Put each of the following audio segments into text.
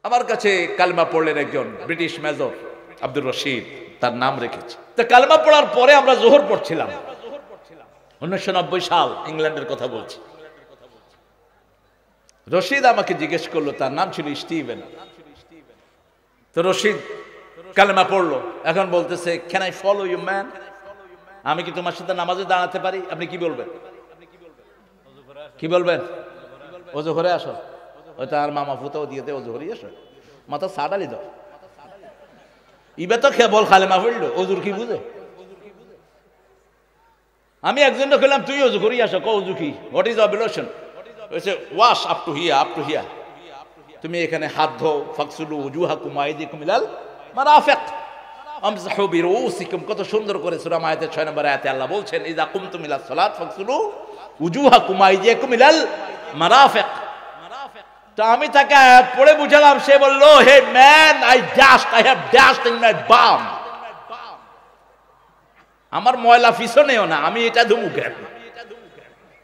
আমার কাছে কালেমা পড়লেন একজন ব্রিটিশ মেজর আব্দুর রশিদ, তার নাম রেখেছে। তো কালেমা পড়ার পরে আমরা জোহর পড়ছিলাম, 1990 সাল, ইংল্যান্ডের কথা বলছি। রশিদ আমাকে জিজ্ঞেস করলো, তার নাম ছিল স্টিভেন। তো রশিদ কালেমা পড়লো, এখন বলতেছে, can I follow you man? আমি কি তোমার সাথে নামাজে দাঁড়াতে পারি? আপনি কি বলবেন? কি বলবেন? অজু করে আসো। ওই তার মামা ফুতাও দিয়ে দে, অজু করি আসো, মাথা সাডালি দাও। ইবে তো খেয়ে বল কালেমা পড়লো, অজুর কি বুঝে? আমি একজন খেলাম, তুই অজু করি আসো, অজু কি? What is ablution? Wash up to here, up to here. তুমি এখানে হাত ধো, ফাকসুলু উজুহাকুম ওয়া আইদিকুম ইলাল মারাফিক আমসাহু বিরুসিকুম। কত সুন্দর করে সূরা মায়েদের 6 নম্বর আয়াতে আল্লাহ বলছেন, ইযা কুমতুম ইলাস সালাত ফাকসুলু উজুহাকুম ওয়া আইদিকুম ইলাল মারাফিক। তো আমি তাকে আয়াত পড়ে বুঝালাম, সে বলল, hey man, I have dashed in my bum. আমার ময়লা পিছনেও না, আমি এটা ধুমু কেন?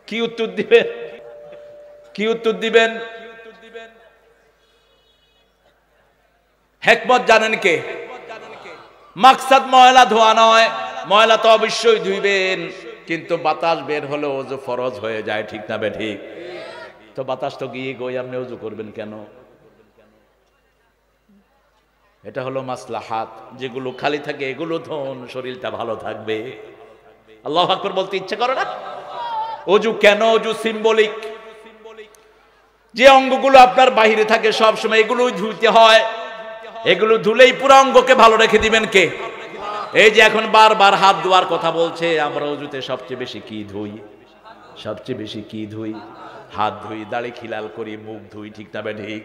কি উত্তর দিবেন? কি উত্তর দিবেন? হিকমত জানেন কে? মাকসাদ ময়লা ধোয়া নয়, ময়লা তো অবশ্যই ধুইবেন, কিন্তু বাতাস বের হলে ওযু ফরজ হয়ে যায়, ঠিক না ঠিক? তো বাতাস তো গিয়ে গই, আপনি ওযু করবেন কেন? এটা হলো মাসলাহাত। যেগুলো খালি থাকে এগুলো ধন, শরীরটা ভালো থাকবে। আল্লাহু আকবার বলতে ইচ্ছে করে না? ওযু কেন? ওযু সিম্বলিক। যে অঙ্গগুলো আপনার বাহিরে থাকে সব সময়, এগুলো ধুইতে হয়। এগুলো ধুলেই পুরো অঙ্গকে ভালো রেখে দিবেন কে? এই যে এখন বারবার হাত ধোয়ার কথা বলছে, আমরা ওযুতে সবচেয়ে বেশি কি ধুই? সবচেয়ে বেশি কি ধুই? হাত ধুই, দাড়ি খিলাল করি, মুখ ধুই, ঠিক না ঠিক?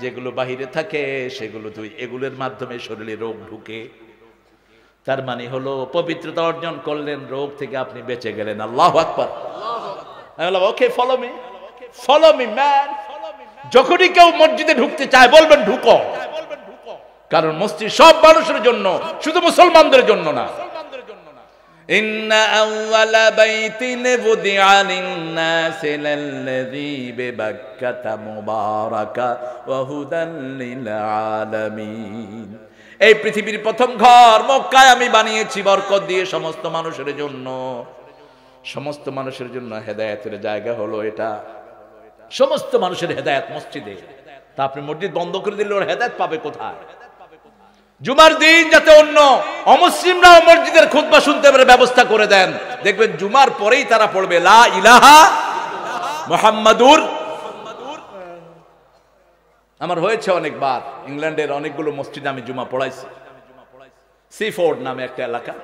যেগুলো বাহিরে থাকে সেগুলো ধুই, এগুলোর মাধ্যমে শরীরে রোগ ঢুকে। তার মানে হলো পবিত্রতা অর্জন করলেন, রোগ থেকে আপনি বেঁচে গেলেন। আল্লাহু আকবার। Okay, follow me, follow me man. যখনই কেউ মসজিদে ঢুকতে চায় বলবেন ঢুকো, কারণ মসজিদ সব মানুষের জন্য, শুধু মুসলমানদের জন্য না। ইন্না আউওয়ালা বাইতিন বুদিআ লিন-নাসি লাল্লাযী বিবাক্কাতা মুবারাকা ওয়া হুদান লিল আলামিন। এই পৃথিবীর প্রথম ঘর মক্কায় আমি বানিয়েছি বরকত দিয়ে সমস্ত মানুষের জন্য। সমস্ত মানুষের জন্য হেদায়েতের জায়গা হলো এটা। সমস্ত মানুষের হেদায়েত মসজিদে। তা আপনি মসজিদ বন্ধ করে দিলে ওর হেদায়েত পাবে কোথায়? জুমার দিন যাতে অন্য অমুসলিমরাও মসজিদের খুতবা শুনতে পারে ব্যবস্থা করে দেন। দেখবেন জুমার পরেই তারা পড়বে লা ইলাহা মুহাম্মাদুর। আমার হয়েছে অনেকবার, ইংল্যান্ডের অনেকগুলো মসজিদে আমি জুমা পড়াইছি। সিফোর্ড নামে একটা এলাকা,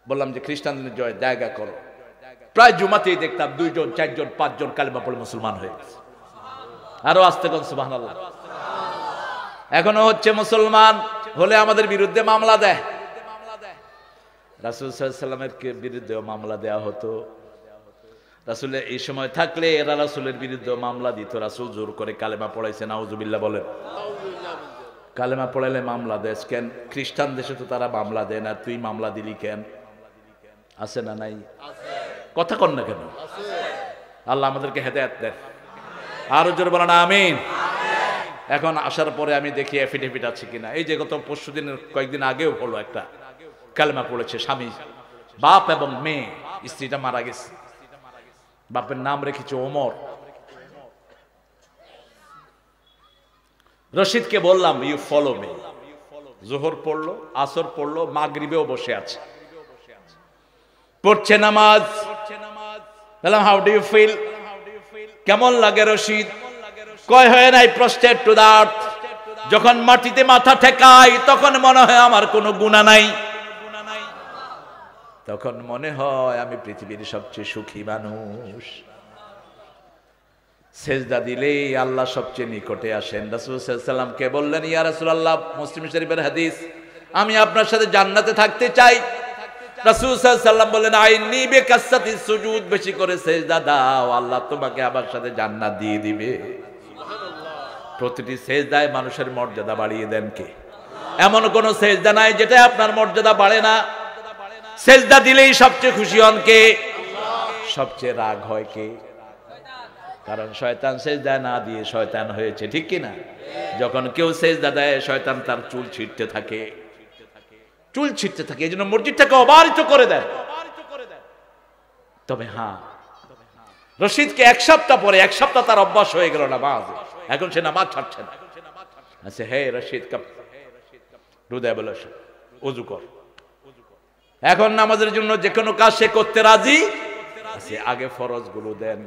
বললাম যে খ্রিস্টানদের জায়গা করো। প্রায় জুমাতেই দেখতাম 2 জন 4 জন 5 জন কালেমা পড়ে মুসলমান হয়ে গেছে। আরো আসতে কোন সুবহানাল্লাহ। এখনো হচ্ছে, মুসলমান হলে আমাদের বিরুদ্ধে মামলা দেয়। রাসূল সাল্লাল্লাহু আলাইহি ওয়াসাল্লামের বিরুদ্ধে মামলা দেয়া হতো। রাসূল এই সময় থাকলে এরা রাসূলের বিরুদ্ধে মামলা দিত। রাসূল জোর করে কালেমা পড়াইছে, নাউজুবিল্লাহ বলেন। কালেমা পড়াইলে মামলা দেয় কেন? খ্রিস্টান দেশে তো তারা মামলা দেয় না, তুই মামলা দিলি কেন? আছে না নাই? কথা কন না কেন? আল্লাহ আমাদেরকে হেদায়েত দেন। আরো জোরে বলেন আমিন। এখন আসার পরে আমি দেখি এফিডেভিট আছে কিনা। এই যে গত পরশুদিনের কয়েকদিন আগেও হলো, একটা কালেমা পড়েছে স্বামী, বাপ এবং মেয়ে, স্ত্রীটা মারা গেছে, বাপের নাম রেখেছে ওমর। রশিদকে বললাম ইউ ফলো মি। জোহর পড়লো, আসর পড়লো, মাগরিবেও বসে আছে, পড়ছে নামাজ। বললাম হাউ ডু ইউ ফিল? কেমন লাগে রশিদ? কয় হয় নাই প্রস্টেট টু দ্য আর্থ। যখন মাটিতে মাথা ঠেকাই তখন মনে হয় আমার কোনো গুনাহ নাই, তখন মনে হয় আমি পৃথিবীর সবচেয়ে সুখী মানুষ। সেজদা দিলেই আল্লাহ সবচেয়ে নিকটে আসেন। রাসূল সাল্লাল্লাহু আলাইহি ওয়াসাল্লামকে বললেন, ইয়া রাসূলুল্লাহ, মুসলিম শরীফের হাদিস, আমি আপনার সাথে জান্নাতে থাকতে চাই। রাসূল সাল্লাল্লাহু আলাইহি ওয়াসাল্লাম বললেন, আইনি বিকাসসাতিস সুজুদ, বেশি করে সেজদা দাও, আল্লাহ তোমাকে আমার সাথে জান্নাত দিয়ে দিবে। প্রতিটি সেজদায় মানুষের মর্যাদা বাড়িয়ে দেন কে? এমন কোন সেজদা নাই যেটা আপনার মর্যাদা বাড়ে না। সেজদা দিলেই সবচেয়ে খুশি হন কে? সবচেয়ে রাগ হয় কে? কারণ শয়তান সেজদা না দিয়ে শয়তান হয়েছে, ঠিক কি না? যখন কেউ সেজদা দেয় শয়তান তার চুল ছিঁড়তে থাকে, চুল ছিঁড়তে থাকে, এই জন্য মসজিদটাকে অবারিত করে দেয়। তবে হ্যাঁ, রশিদকে এক সপ্তাহ পরে, এক সপ্তাহ তার অভ্যাস হয়ে গেল নামাজ, এখন সে নামাজ ছাড়ছে না। আচ্ছা, হে রশিদ কাপ হৃদয় বলে ওযু কর। এখন নামাজের জন্য যে কোনো কাজ সে করতে রাজি আছে। আগে ফরজ গুলো দেন,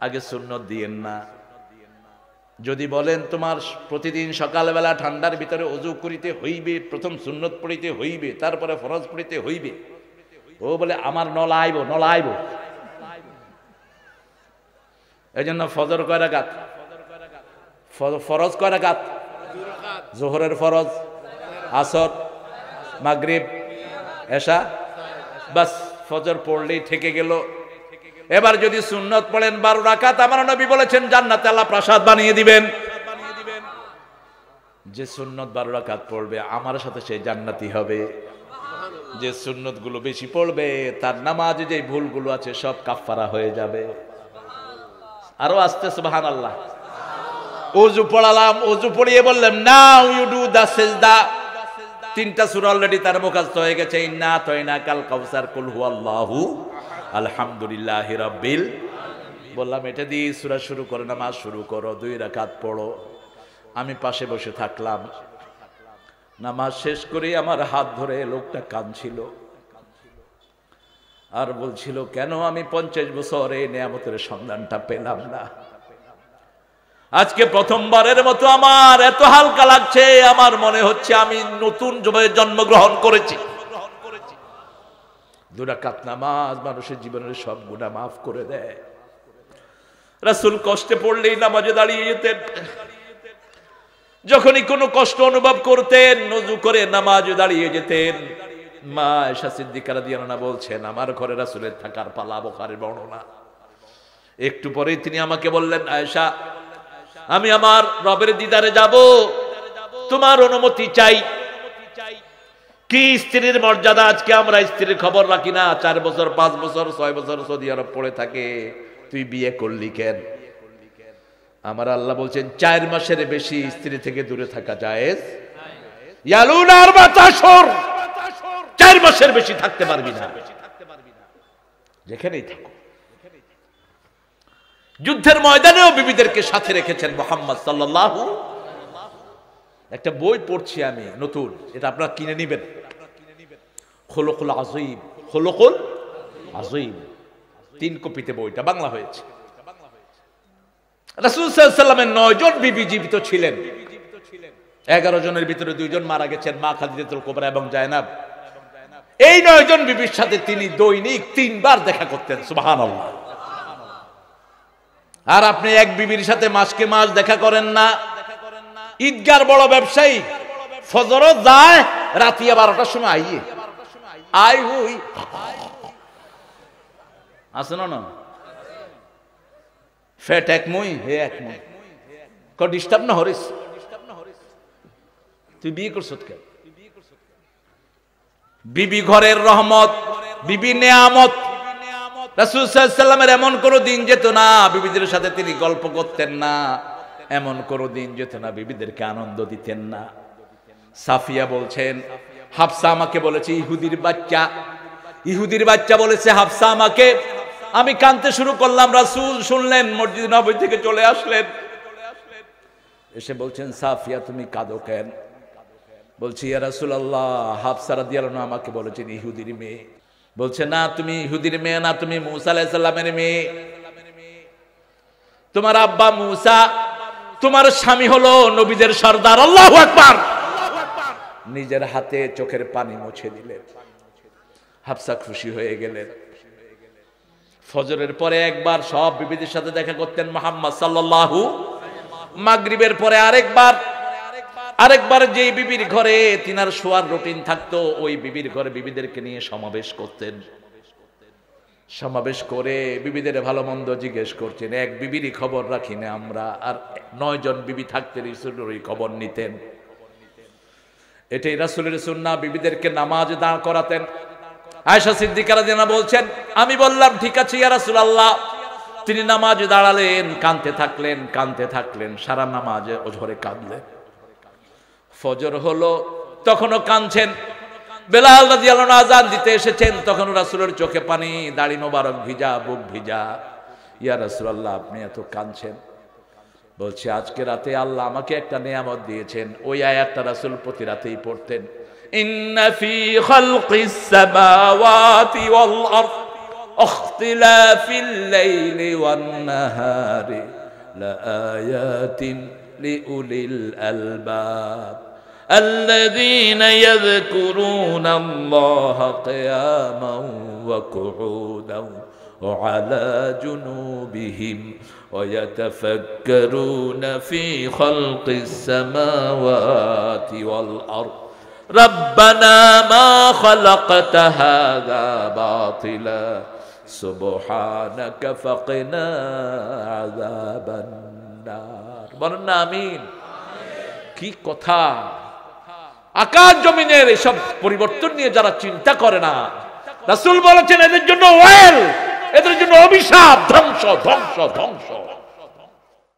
আগে সুন্নত দিয়েন না। যদি বলেন তোমার প্রতিদিন সকালবেলা ঠান্ডার ভিতরে ওযু করিতে হইবে, প্রথম সুন্নত পড়িতে হইবে, তারপরে ফরজ পড়িতে হইবে, ও বলে আমার নলা আইব। এই জন্য ফজর কয় রাকাত, ফরজ কয় রাকাত, জোহরের ফরজ, আসর, মাগরিব, এশা, বাস ফজর পড়লেই থেকে গেল। এবার যদি সুন্নত পড়েন 12 রাকাত, আমার নবী বলেছেন জান্নাতে আল্লাহ প্রাসাদ বানিয়ে দিবেন। যে সুন্নত 12 রাকাত পড়বে আমার সাথে সে জান্নাতি হবে। যে সুন্নত গুলো বেশি পড়বে তার নামাজে যে ভুলগুলো আছে সব কাফফারা হয়ে যাবে। আরো আস্তে সুবহানাল্লাহ। ওযু পড়ালাম, ওযু পড়িয়ে বললাম নাও ইউ ডু দা সিজদা। 3টা সূরা অলরেডি তার মুখস্থ হয়ে গেছে। ইন্না আতাইনা কাল কাউসার, কুল হুয়াল্লাহু, আলহামদুলিল্লাহি রাব্বিল। বললাম এটা দিয়ে সূরা শুরু করো, নামাজ শুরু করো, 2 রাকাত পড়ো। আমি পাশে বসে থাকলাম। নামাজ শেষ করে আমার হাত ধরে লোকটা কাঁদছিল আর বলছিল, কেন আমি 50 বছর এই নিয়ামতের সন্ধানটা পেলাম না। আজকে প্রথমবারের মতো আমার এত হালকা লাগছে, আমার মনে হচ্ছে আমি নতুন জন্মগ্রহণ করেছি। 2 রাকাত নামাজ মানুষের জীবনের সব গুনাহ মাফ করে দেয়। রাসূল কষ্টে পড়লেই নামাজে দাঁড়িয়ে যেতেন। যখনই কোনো কষ্ট অনুভব করতেন ওযু করে নামাজে দাঁড়িয়ে যেতেন। মা আয়েশা সিদ্দিকা রাদিয়াল্লাহু আনহা বলছেন, আমার ঘরে রাসূলের থাকার পালা, বুখারীর বর্ণনা। একটু পরেই তিনি আমাকে বললেন, আয়েশা আমি আমার রবের দিদারে যাব, তোমার অনুমতি চাই। কি স্ত্রীর মর্যাদা! আজকে আমরা স্ত্রীর খবর রাখি না। 4 বছর, 5 বছর, 6 বছর সৌদি আরব পড়ে থাকে। তুই বিয়ে করলি কেন? আমার আল্লাহ বলছেন 4 মাসের বেশি স্ত্রী থেকে দূরে থাকা জায়েজ। ইয়ালুনার বাতাসর 4 মাসের বেশি থাকতে পারবি না, যেখানেই থাকো। যুদ্ধের ময়দানেও বিবিদেরকে সাথে রেখেছেন মুহাম্মদ সাল্লাল্লাহু। একটা বই পড়ছি আমি নতুন, এটা আপনারা কিনে নেবেন। খুলুকুল আযীম, খুলুকুল আযীম, 3 কপিতে বইটা, বাংলা হয়েছে। রাসূল সাল্লাল্লাহু আলাইহি ওয়াসাল্লামের 9 জন বিবি জীবিত ছিলেন। 11 জনের ভিতরে 2 জন মারা গেছেন, মা খাদিজাতুল কুবরা এবং জায়নাব। এই 9 জন বিবির সাথে তিনি দৈনিক 3 বার দেখা করতেন। সুবহানাল্লাহ। আর আপনি এক বিবির সাথে মাসকে মাস দেখা করেন না। ঈদগার বড় ব্যবসায়ী, ফজরও যায়, রাতিয়া 12টার সময় আই হুই আছে না ফেট এক মুই হে এক মুই ক ডিস্টার্ব না হরিস। তুই বিয়ে করছ কেন? বিবি ঘরের রহমত, বিবি নেয়ামত। রাসূল সাল্লাল্লাহু আলাইহি ওয়াসাল্লামের এমন কোনো দিন যেত না বিবিদের সাথে তিনি গল্প করতেন না, এমন কোনো দিন যেত না বিবিদেরকে আনন্দ দিতেন না। সাফিয়া বলছেন, হাফসা আমাকে বলেছে ইহুদির বাচ্চা বলেছে হাফসা আমাকে। আমি কাঁদতে শুরু করলাম, রাসূল শুনলেন, মসজিদ নববী থেকে চলে আসলেন, এসে বলছেন, সাফিয়া তুমি কাঁদো কেন? বলছি, ইয়া রাসূলুল্লাহ, হাফসা রাদিয়াল্লাহু আনহা আমাকে বলেছেন ইহুদির মেয়ে। বলছে, না তুমি ইহুদির মেয়ে না, তুমি মূসা আলাইহিস সালামের মেয়ে। তোমার আব্বা মূসা, তোমার স্বামী হলো নবীদের সর্দার। আল্লাহু আকবার। নিজের হাতে চোখের পানি মুছে দিলেন। হাফসা খুশি হয়ে গেলেন। ফজরের পরে একবার সব বিবিদের সাথে দেখা করতেন মুহাম্মদ সাল্লাল্লাহু। মাগরিবের পরে আরেকবার যে বিবির ঘরে তিনার শোয়ার রুটিন থাকতো, ওই বিবির ঘরে বিবিদেরকে নিয়ে সমাবেশ করতেন। সমাবেশ করে বিবিদের ভালো মন্দ জিজ্ঞেস করছেন। এক বিবিরই খবর রাখি না আমরা, আর 9 জন বিবি থাকতে রাসূলের খবর নিতেন। এটাই রাসূলের সুন্নাহ। বিবিদেরকে নামাজ দাঁড় করাতেন। আয়েশা সিদ্দিকা রাদিয়াল্লাহু আনহা বলছেন, আমি বললাম ঠিক আছে ইয়া রাসূলুল্লাহ, তিনি নামাজে দাঁড়ালেন, কাঁদতে থাকলেন, সারা নামাজে অঝরে কাঁদলেন। ফজর হলো, তখনও কাঁদছেন। বেলাল রাদিয়াল্লাহু আনহু আযান দিতে এসেছেন, তখন রাসূলের চোখে পানি, দাড়ি মোবারক ভিজা, বুক ভিজা। ইয়া রাসূলুল্লাহ, আপনি এত কাঁদছেন? বলছে, আজকে রাতে আল্লাহ আমাকে একটা নিয়ামত দিয়েছেন। ওই আয়াতটা রাসূল প্রতি রাতেই পড়তেন, ইন্না ফি খালকিস সামাওয়াতি ওয়াল আরদ ইখতিলাফিল লাইলি ওয়ান নাহারি লাআয়াতিন লিউলিল আলবাব الذين يذكرون الله قياما وقعودا وعلى جنوبهم ويتفكرون في خلق السماوات والأرض ربنا ما خلقت هذا باطلا سبحانك فقنا عذاب النار বলেন আমিন। কি কথা! আকাশ জমিনের এসব পরিবর্তন নিয়ে যারা চিন্তা করে না, রাসূল বলেছেন এদের জন্য ওয়েল, এদের জন্য অভিশাপ, ধ্বংস ধ্বংস ধ্বংস।